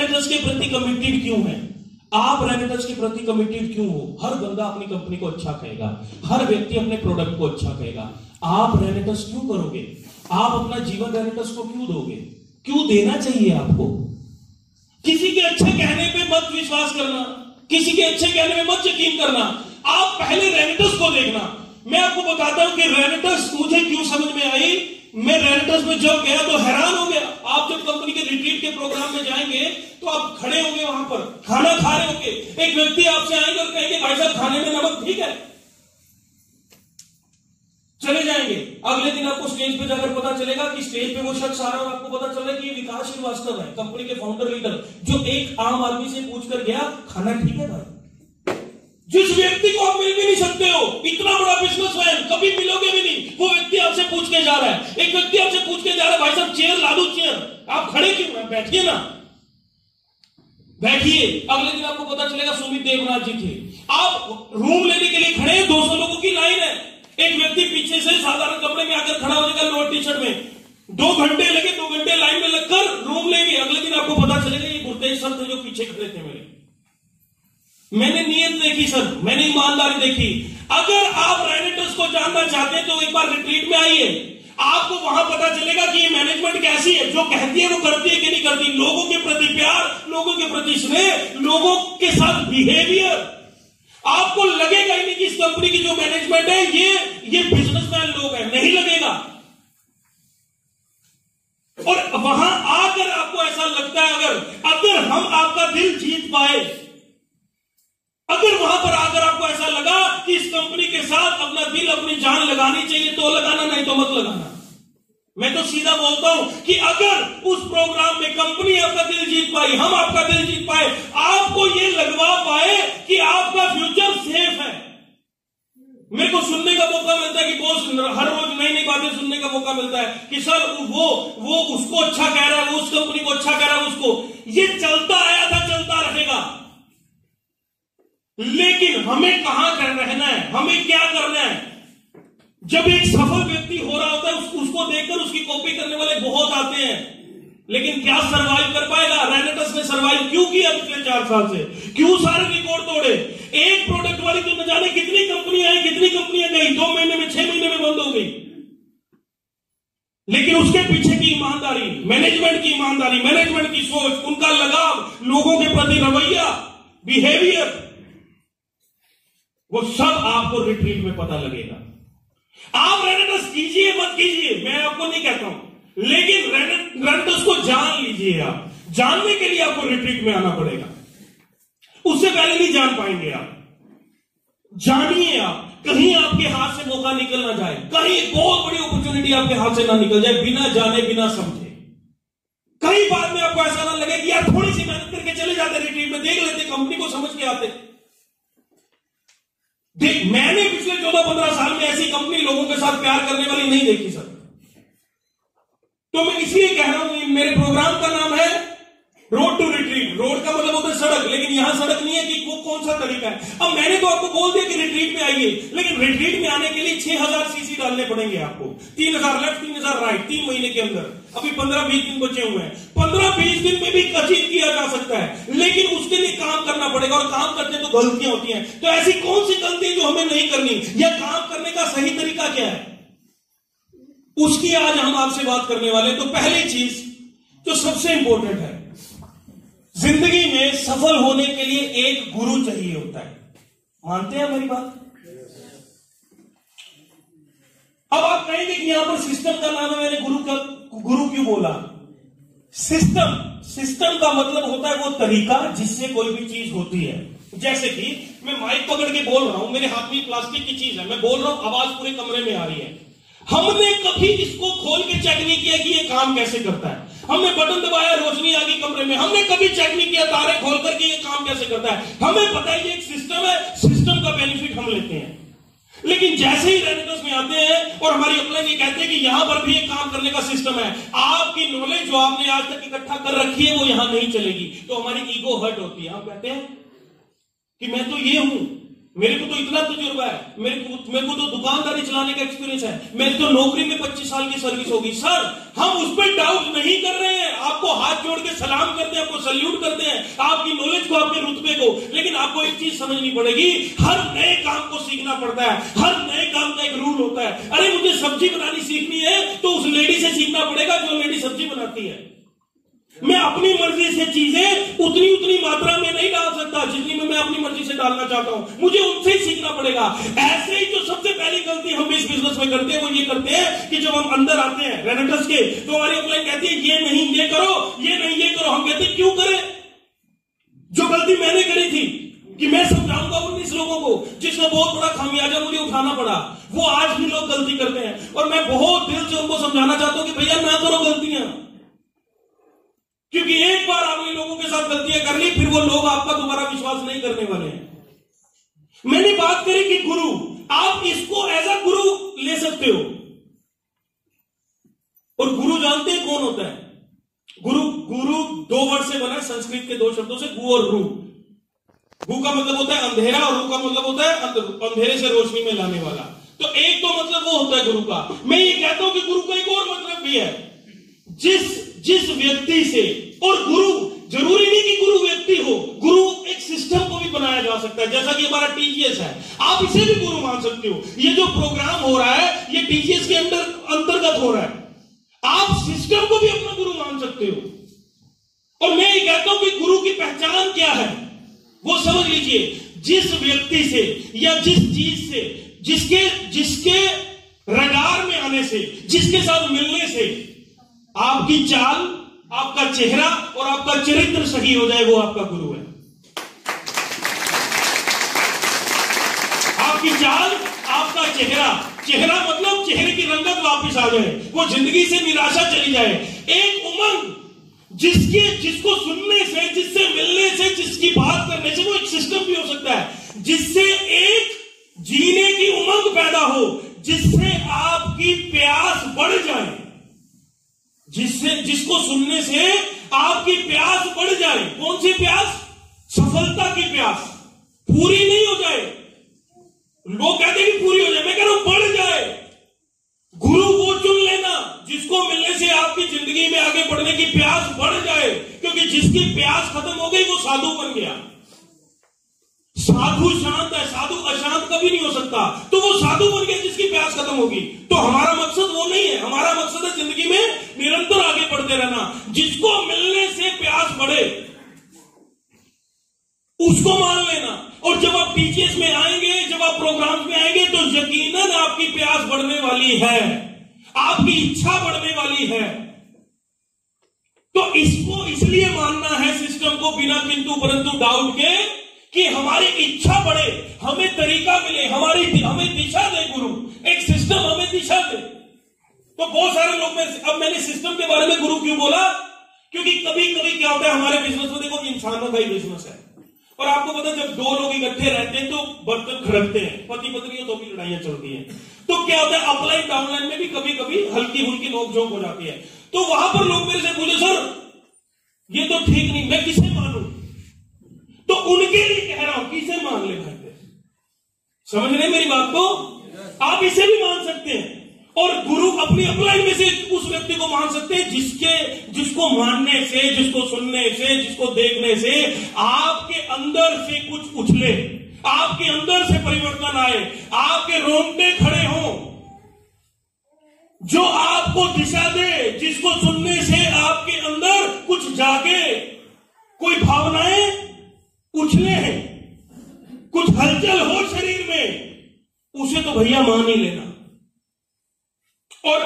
रेनेटर्स के प्रति कमिटेड क्यों हैं? आप रेनेटर्स के प्रति कमिटेड क्यों हो? हर बंदा अपनी कंपनी को अच्छा कहेगा, हर व्यक्ति अपने प्रोडक्ट को अच्छा कहेगा। आप रेनेटर्स क्यों करोगे? आप अपना जीवन रेनेटर्स को क्यों दोगे? क्यों देना चाहिए आपको? किसी के अच्छे कहने पे मत विश्वास करना, किसी के अच्छे कहने में मत यकीन करना। आप पहले रेनेटर्स को देखना। मैं आपको बताता हूं कि रेनेटर्स मुझे क्यों समझ में आई। मैं रेनेटर्स में जब गया तो हैरान हो गया। आप जब कंपनी के रिट्रीट के प्रोग्राम में जाएंगे तो आप खड़े होंगे, वहां पर खाना खा रहे होंगे, एक व्यक्ति आपसे आएंगे और कहेंगे भाई साहब खाने में नमक ठीक है, चले जाएंगे। अगले दिन आपको स्टेज पे जाकर पता चलेगा कि स्टेज पे वो शख्स आ रहा है और आपको पता चल रहा है कि ये विकास श्रीवास्तव है, कंपनी के फाउंडर लीडर, जो एक आम आदमी से पूछकर गया खाना ठीक है भाई। जिस व्यक्ति को आप मिल भी नहीं सकते हो, इतना बड़ा बिजनेसमैन, कभी मिलोगे भी नहीं, वो व्यक्ति आपसे पूछ के जा रहा है। एक व्यक्ति आपसे पूछ के जा रहा है भाई साहब चेयर ला दो, चेयर, आप खड़े क्यों हैं? बैठिए ना, बैठिए। अगले दिन आपको पता चलेगा सुमित देवनाथ जी थे। आप रूम लेने के लिए खड़े हैं, 200 लोगों की लाइन है, एक व्यक्ति पीछे से साधारण कपड़े में आकर खड़ा हो जाएगा, लोअर टी शर्ट में। 2 घंटे लगे, 2 घंटे लाइन में लगकर रूम लेंगे। अगले दिन आपको पता चलेगा ये गुरतेज सर थे जो पीछे खड़े थे मेरे। मैंने नियत देखी सर, मैंने ईमानदारी देखी। अगर आप रेनेटर्स को जानना चाहते हैं तो एक बार रिट्रीट में आइए, आपको वहां पता चलेगा कि ये मैनेजमेंट कैसी है, जो कहती है वो करती है कि नहीं करती, लोगों के प्रति प्यार, लोगों के प्रति स्नेह, लोगों के साथ बिहेवियर। आपको लगेगा ही नहीं कि इस कंपनी की जो मैनेजमेंट है ये बिजनेसमैन लोग हैं, नहीं लगेगा। और वहां आकर आपको ऐसा लगता है अगर हम आपका दिल जीत पाए, अगर वहां पर आकर आपको ऐसा लगा कि इस कंपनी के साथ अपना दिल अपनी जान लगानी चाहिए तो लगाना, नहीं तो मत लगाना। मैं तो सीधा बोलता हूं कि अगर उस प्रोग्राम में कंपनी आपका दिल जीत पाई, हम आपका दिल जीत पाए, आपको ये लगवा पाए कि आपका फ्यूचर सेफ है। मेरे को सुनने का मौका मिलता है कि बॉस हर रोज नई नई बातें सुनने का मौका मिलता है कि सर वो उसको अच्छा कह रहा है, वो उस कंपनी को अच्छा कह रहा है, उसको। ये चलता आया था, चलता रहेगा। लेकिन हमें कहां रहना है, हमें क्या करना है? जब एक सफल व्यक्ति हो रहा होता है उसको देखकर उसकी कॉपी करने वाले बहुत आते हैं, लेकिन क्या सरवाइव कर पाएगा? रेनेटर्स ने सरवाइव क्यों किया पिछले 4 साल से? क्यों सारे रिकॉर्ड तोड़े? एक प्रोडक्ट वाली तो न जाने कितनी कंपनियां आई, कितनी कंपनियां गई, 2 महीने में 6 महीने में बंद हो गई। लेकिन उसके पीछे की ईमानदारी, मैनेजमेंट की ईमानदारी, मैनेजमेंट की सोच, उनका लगाव, लोगों के प्रति रवैया, बिहेवियर, वो सब आपको रिट्रीट में पता लगेगा। आप रेनेटर्स कीजिए मत कीजिए, मैं आपको नहीं कहता हूं, लेकिन रेनेटर्स को जान लीजिए। आप जानने के लिए आपको रिट्रीट में आना पड़ेगा, उससे पहले नहीं जान पाएंगे आप। जानिए आप, कहीं आपके हाथ से मौका निकल ना जाए, कहीं एक बहुत बड़ी अपॉर्चुनिटी आपके हाथ से ना निकल जाए बिना जाने बिना समझे। कई बार में आपको ऐसा ना लगे कि यार थोड़ी सी मेहनत करके चले जाते रिट्रीट में, देख लेते, कंपनी को समझ के आते। देख, मैंने पिछले 14-15 साल में ऐसी कंपनी लोगों के साथ प्यार करने वाली नहीं देखी सर। तो मैं इसलिए कह रहा हूं, मेरे प्रोग्राम का नाम है रोड टू रिट्रीट। रोड का मतलब होता है सड़क, लेकिन यहां सड़क नहीं है कि वो कौन सा तरीका है। अब मैंने तो आपको बोल दिया कि रिट्रीट में आइए, लेकिन रिट्रीट में आने के लिए 6000 सीसी डालने पड़ेंगे आपको, 3000 लेफ्ट 3000 राइट, 3 महीने के अंदर। अभी 15-20 दिन बचे हुए हैं, 15-20 दिन में भी अचीव किया जा सकता है, लेकिन उसके लिए काम करना पड़ेगा। और काम करते तो गलतियां होती हैं, तो ऐसी कौन सी गलती जो हमें नहीं करनी, या काम करने का सही तरीका क्या है, उसकी आज हम आपसे बात करने वाले। तो पहली चीज जो सबसे इंपॉर्टेंट है, जिंदगी में सफल होने के लिए एक गुरु चाहिए होता है। मानते हैं हमारी बात? अब आप कहेंगे कि यहां पर सिस्टम का नाम है, मैंने गुरु क्यों बोला? सिस्टम का मतलब होता है वो तरीका जिससे कोई भी चीज होती है। जैसे कि मैं माइक पकड़ के बोल रहा हूं, मेरे हाथ में प्लास्टिक की चीज है, मैं बोल रहा हूं, आवाज पूरे कमरे में आ रही है। हमने कभी इसको खोल के चेक नहीं किया कि ये काम कैसे करता है। हमने बटन दबाया, रोशनी आ गई कमरे में, हमने कभी चेक नहीं किया तारे खोल करके ये काम कैसे करता है। हमें पता है ये एक सिस्टम है, सिस्टम का बेनिफिट हम लेते हैं। लेकिन जैसे ही रेनेटर्स में आते हैं और हमारी अपलाइन ये कहते हैं कि यहां पर भी एक काम करने का सिस्टम है, आपकी नॉलेज जो आपने आज तक इकट्ठा कर रखी है वो यहां नहीं चलेगी, तो हमारी ईगो हर्ट होती है। हम कहते हैं कि मैं तो ये हूं, मेरे को तो इतना तजुर्बा है, मेरे को तो दुकानदारी चलाने का एक्सपीरियंस है, मेरी तो नौकरी में 25 साल की सर्विस होगी। सर हम उस पर डाउट नहीं कर रहे हैं, आपको हाथ जोड़ के सलाम करते हैं, आपको सल्यूट करते हैं, आपकी नॉलेज को, आपके रुतबे को, लेकिन आपको एक चीज समझनी पड़ेगी, हर नए काम को सीखना पड़ता है, हर नए काम का एक रूल होता है। अरे मुझे सब्जी बनानी सीखनी है तो उस लेडी से सीखना पड़ेगा जो लेडी सब्जी बनाती है। मैं अपनी मर्जी से चीजें उतनी मात्रा में नहीं डाल सकता जितनी में मैं अपनी मर्जी से डालना चाहता हूं, मुझे उनसे ही सीखना पड़ेगा। ऐसे ही जो सबसे पहली गलती हम इस बिजनेस में करते हैं वो ये करते हैं कि जब हम अंदर आते हैं रेनेटर्स के, तो हमारी अपलाइन कहती है ये नहीं ये करो, ये नहीं ये करो। हम कहते हैं क्यों करें? जो गलती मैंने करी थी कि मैं समझाऊंगा 19 लोगों को, जिसका बहुत बड़ा खामियाजा मुझे उठाना पड़ा, वो आज भी लोग गलती करते हैं। और मैं बहुत दिल से उनको समझाना चाहता हूं कि भैया ना करो गलतियां, क्योंकि एक बार आपने लोगों के साथ गलतियां कर ली, फिर वो लोग आपका दोबारा विश्वास नहीं करने वाले हैं। मैंने बात करी कि गुरु, आप इसको एज अ गुरु ले सकते हो। और गुरु जानते हैं कौन होता है? गुरु 2 वर्ड से बना है, संस्कृत के 2 शब्दों से, गु और रू। गु का मतलब होता है अंधेरा और रू का मतलब होता है अंधेरे से रोशनी में लाने वाला। तो एक तो मतलब वो होता है गुरु का। मैं ये कहता हूं कि गुरु का एक और मतलब भी है, जिस व्यक्ति से, और गुरु जरूरी नहीं कि गुरु व्यक्ति हो, गुरु एक सिस्टम को भी बनाया जा सकता है। जैसा कि हमारा टीजीएस है, आप इसे भी गुरु मान सकते हो। ये जो प्रोग्राम हो रहा है ये टीजीएस के अंतर्गत हो रहा है, आप सिस्टम को भी अपना गुरु मान सकते हो। और मैं ये कहता हूं कि गुरु की पहचान क्या है वो समझ लीजिए। जिस व्यक्ति से या जिस चीज से, जिसके रडार में आने से, जिसके साथ मिलने से आपकी चाल, आपका चेहरा और आपका चरित्र सही हो जाए, वो आपका गुरु है। आपकी चाल, आपका चेहरा मतलब चेहरे की रंगत वापस आ जाए, वो जिंदगी से निराशा चली जाए, एक उमंग, जिसको सुनने से, जिससे मिलने से, जिसकी बात करने से, वो एक सिस्टम भी हो सकता है, जिससे एक जीने की उमंग पैदा हो, जिससे आपकी प्यास बढ़ जाए, जिसको सुनने से आपकी प्यास बढ़ जाए। कौन सी प्यास? सफलता की प्यास। पूरी नहीं हो जाए, लोग कहते हैं कि पूरी हो जाए, मैं कह रहा हूं बढ़ जाए। गुरु वो चुन लेना जिसको मिलने से आपकी जिंदगी में आगे बढ़ने की प्यास बढ़ जाए, क्योंकि जिसकी प्यास खत्म हो गई वो साधु बन गया। साधु शांत है, साधु अशांत कभी नहीं हो सकता, तो वो साधु बन गया जिसकी प्यास खत्म होगी। तो हमारा मकसद वो नहीं है, हमारा मकसद है जिंदगी में निरंतर आगे बढ़ते रहना। जिसको मिलने से प्यास बढ़े उसको मान लेना। और जब आप टीचर्स में आएंगे, जब आप प्रोग्राम्स में आएंगे, तो यकीनन आपकी प्यास बढ़ने वाली है, आपकी इच्छा बढ़ने वाली है। तो इसको इसलिए मानना है सिस्टम को, बिना किंतु परंतु डाउट के, कि हमारी इच्छा बढ़े, हमें तरीका मिले, हमें दिशा दे गुरु, एक सिस्टम हमें दिशा दे। तो बहुत सारे लोग अब मैंने सिस्टम के बारे में गुरु क्यों बोला, क्योंकि कभी कभी क्या होता है हमारे बिजनेस में, देखो इंसानों का ही बिजनेस है, और आपको पता है जब 2 लोग इकट्ठे रहते हैं तो बर्तन खड़कते हैं, पति पत्नी हो तो भी लड़ाइयां चलती हैं। तो क्या होता है अपलाइन डाउनलाइन में भी कभी कभी हल्की फुल्की नोकझोंक हो जाती है। तो वहां पर लोग मेरे से पूछे, सर ये तो ठीक नहीं, मैं किसे मानूं? तो उनके लिए कह रहा हूं, किसे मान ले भाई? समझ रहे मेरी बात को? आप इसे भी मान सकते हैं, और गुरु अपनी अपलाइन में से उस व्यक्ति को मान सकते हैं जिसको मानने से, जिसको सुनने से, जिसको देखने से आपके अंदर से कुछ उछले, आपके अंदर से परिवर्तन आए, आपके रोंगटे खड़े हों, जो आपको दिशा दे, जिसको सुनने से आपके अंदर कुछ जागे, कोई भावनाएं उछले हैं, कुछ हलचल हो शरीर में, उसे तो भैया मान ही लेना। और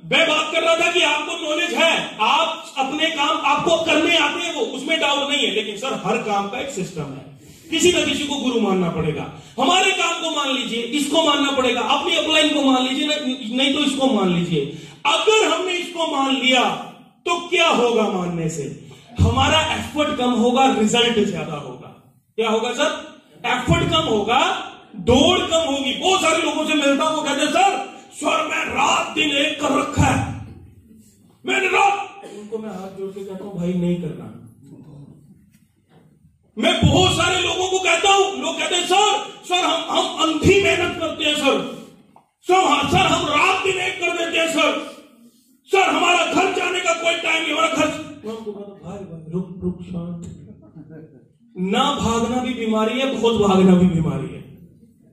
मैं बात कर रहा था कि आपको नॉलेज है, आप अपने काम आपको करने आते हैं, वो उसमें डाउट नहीं है, लेकिन सर हर काम का एक सिस्टम है, किसी न किसी को गुरु मानना पड़ेगा। हमारे काम को मान लीजिए, इसको मानना पड़ेगा, अपनी अपलाइन को मान लीजिए, नहीं तो इसको मान लीजिए। अगर हमने इसको मान लिया तो क्या होगा मानने से? हमारा एफर्ट कम होगा, रिजल्ट ज्यादा होगा। क्या होगा सर? एफर्ट कम होगा, दौड़ कम होगी। बहुत सारे लोगों से मिलता हूं, वो कहते हैं सर मैं रात दिन एक कर रखा है, मैंने रात, उनको मैं हाथ जोड़ के कहता हूं भाई नहीं करना। मैं बहुत सारे लोगों को कहता हूं, लोग कहते हैं सर हम अंधी मेहनत करते हैं सर हम रात दिन एक कर देते हैं सर हमारा घर जाने का कोई टाइम नहीं, हमारा घर। भाई रुक शांत। ना भागना भी बीमारी है, बहुत भागना भी बीमारी है।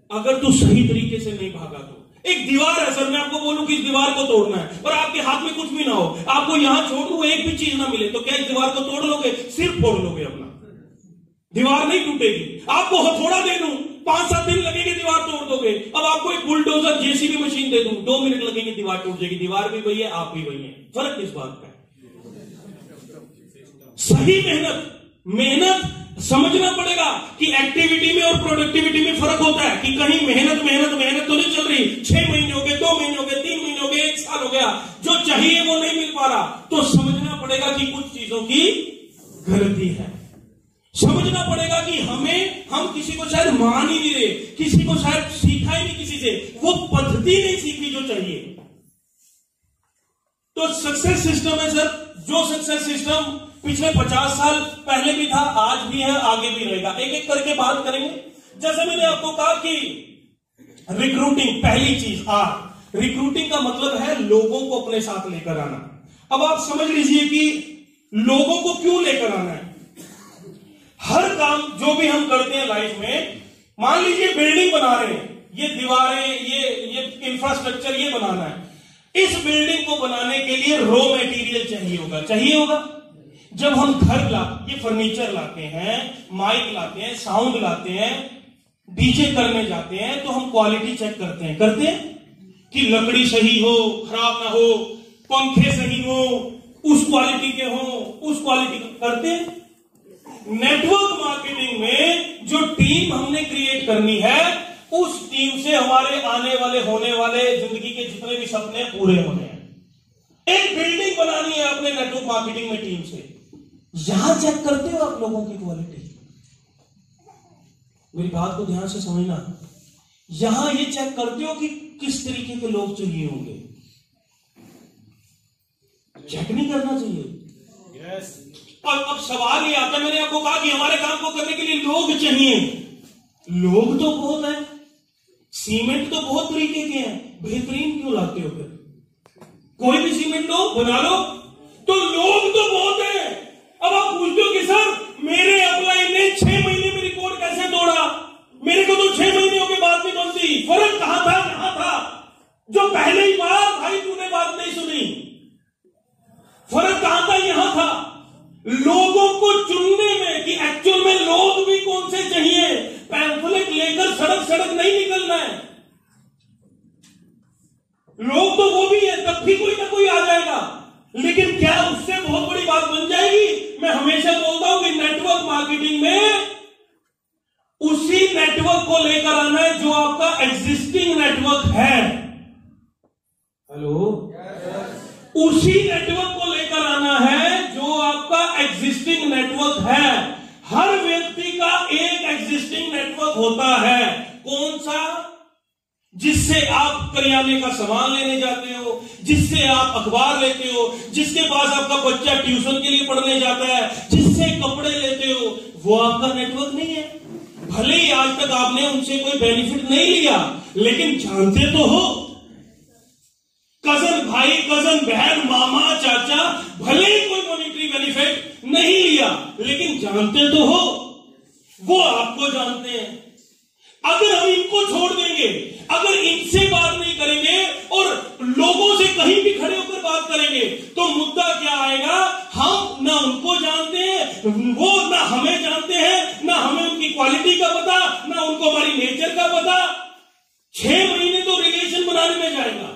अगर तू सही तरीके से नहीं भागा तो एक दीवार है सर, मैं आपको बोलूं कि इस दीवार को तोड़ना है और आपके हाथ में कुछ भी ना हो, आपको यहां छोड़ दूं, एक भी चीज ना मिले, तो क्या इस दीवार को तोड़ लोगे? सिर्फ फोड़ लोगे अपना, दीवार नहीं टूटेगी। आपको हथौड़ा दे दूं, 5-7 दिन लगेंगे, दीवार तोड़ दोगे। अब आपको एक बुलडोजर जेसीबी मशीन दे दूं, 2 मिनट लगेंगे, दीवार टूट जाएगी। दीवार भी वही है, आप भी वही है। फर्क किस बात का है? सही मेहनत समझना पड़ेगा कि एक्टिविटी में और प्रोडक्टिविटी में फर्क होता है कि कहीं मेहनत तो नहीं चल रही। 6 महीने हो गए, 2 महीने हो गए, 3 महीने हो गए, 1 साल हो गया, जो चाहिए वो नहीं मिल पा रहा, तो समझना पड़ेगा कि कुछ चीजों की गलती है। समझना पड़ेगा कि हम किसी को शायद मान ही नहीं रहे, किसी को शायद सीखा ही नहीं, किसी से वो पद्धति नहीं सीखी जो चाहिए। तो सक्सेस सिस्टम है सर, जो सक्सेस सिस्टम पिछले 50 साल पहले भी था, आज भी है, आगे भी रहेगा। एक एक करके बात करेंगे। जैसे मैंने आपको कहा कि रिक्रूटिंग, पहली चीज रिक्रूटिंग का मतलब है लोगों को अपने साथ लेकर आना। अब आप समझ लीजिए कि लोगों को क्यों लेकर आना है। हर काम जो भी हम करते हैं लाइफ में, मान लीजिए बिल्डिंग बना रहे हैं, ये दीवारें, ये इंफ्रास्ट्रक्चर ये बनाना है। इस बिल्डिंग को बनाने के लिए रॉ मटेरियल चाहिए होगा। जब हम ये फर्नीचर लाते हैं, माइक लाते हैं, साउंड लाते हैं, डीजे करने जाते हैं, तो हम क्वालिटी चेक करते हैं कि लकड़ी सही हो, खराब ना हो, पंखे सही हो, उस क्वालिटी के हो, उस क्वालिटी करते हैं। नेटवर्क मार्केटिंग में जो टीम हमने क्रिएट करनी है, उस टीम से हमारे आने वाले होने वाले जिंदगी के जितने भी सपने पूरे होने हैं। एक बिल्डिंग बनानी है अपने नेटवर्क मार्केटिंग में टीम से, यहां चेक करते हो आप लोगों की क्वालिटी। मेरी बात को ध्यान से समझना, यहां ये चेक करते हो कि किस तरीके के लोग चाहिए होंगे। चेक नहीं करना चाहिए। यस। और अब सवाल ये आता है, मैंने आपको कहा कि हमारे काम को करने के लिए लोग चाहिए। लोग तो बहुत हैं, सीमेंट तो बहुत तरीके के हैं, बेहतरीन क्यों लाते हो? फिर कोई भी सीमेंट लो, बना लो, तो लोग तो बहुत हैं। अब आप पूछते हो कि सर मेरे अपलाइन ने 6 महीने में रिकॉर्ड कैसे तोड़ा? मेरे को तो 6 महीनों के बाद नहीं बनती। फर्क कहां था? यहां था, जो पहले ही बार भाई तूने बात नहीं सुनी। फर्क कहां था? यहां था। लोगों को चुनने में कि एक्चुअल में लोग भी कौन से चाहिए। पैम्फलेट लेकर सड़क नहीं निकलना है। लोग तो वो भी है, तब भी कोई ना कोई आ जाएगा, लेकिन क्या उससे बहुत बड़ी बात बन जाएगी? मैं हमेशा बोलता हूं कि नेटवर्क मार्केटिंग में उसी नेटवर्क को लेकर आना है जो आपका एग्जिस्टिंग नेटवर्क है। हेलो, उसी नेटवर्क को लेकर आना है जो आपका एग्जिस्टिंग नेटवर्क है। हर व्यक्ति का एक एग्जिस्टिंग नेटवर्क होता है। कौन सा? जिससे आप करियाने का सामान लेने जाते हो, जिससे आप अखबार लेते हो, जिसके पास आपका बच्चा ट्यूशन के लिए पढ़ने जाता है, जिससे कपड़े लेते हो, वो आपका नेटवर्क नहीं है। भले ही आज तक आपने उनसे कोई बेनिफिट नहीं लिया, लेकिन जानते तो हो। कजन भाई, कजन बहन, मामा, चाचा, भले ही कोई मॉनिटरी बेनिफिट नहीं लिया, लेकिन जानते तो हो, वो आपको जानते हैं। अगर हम इनको छोड़ देंगे, अगर इनसे बात नहीं करेंगे और लोगों से कहीं भी खड़े होकर बात करेंगे, तो मुद्दा क्या आएगा? हम ना उनको जानते हैं, वो ना हमें जानते हैं, ना हमें उनकी क्वालिटी का पता, ना उनको हमारी नेचर का पता। 6 महीने तो रिलेशन बनाने में जाएगा,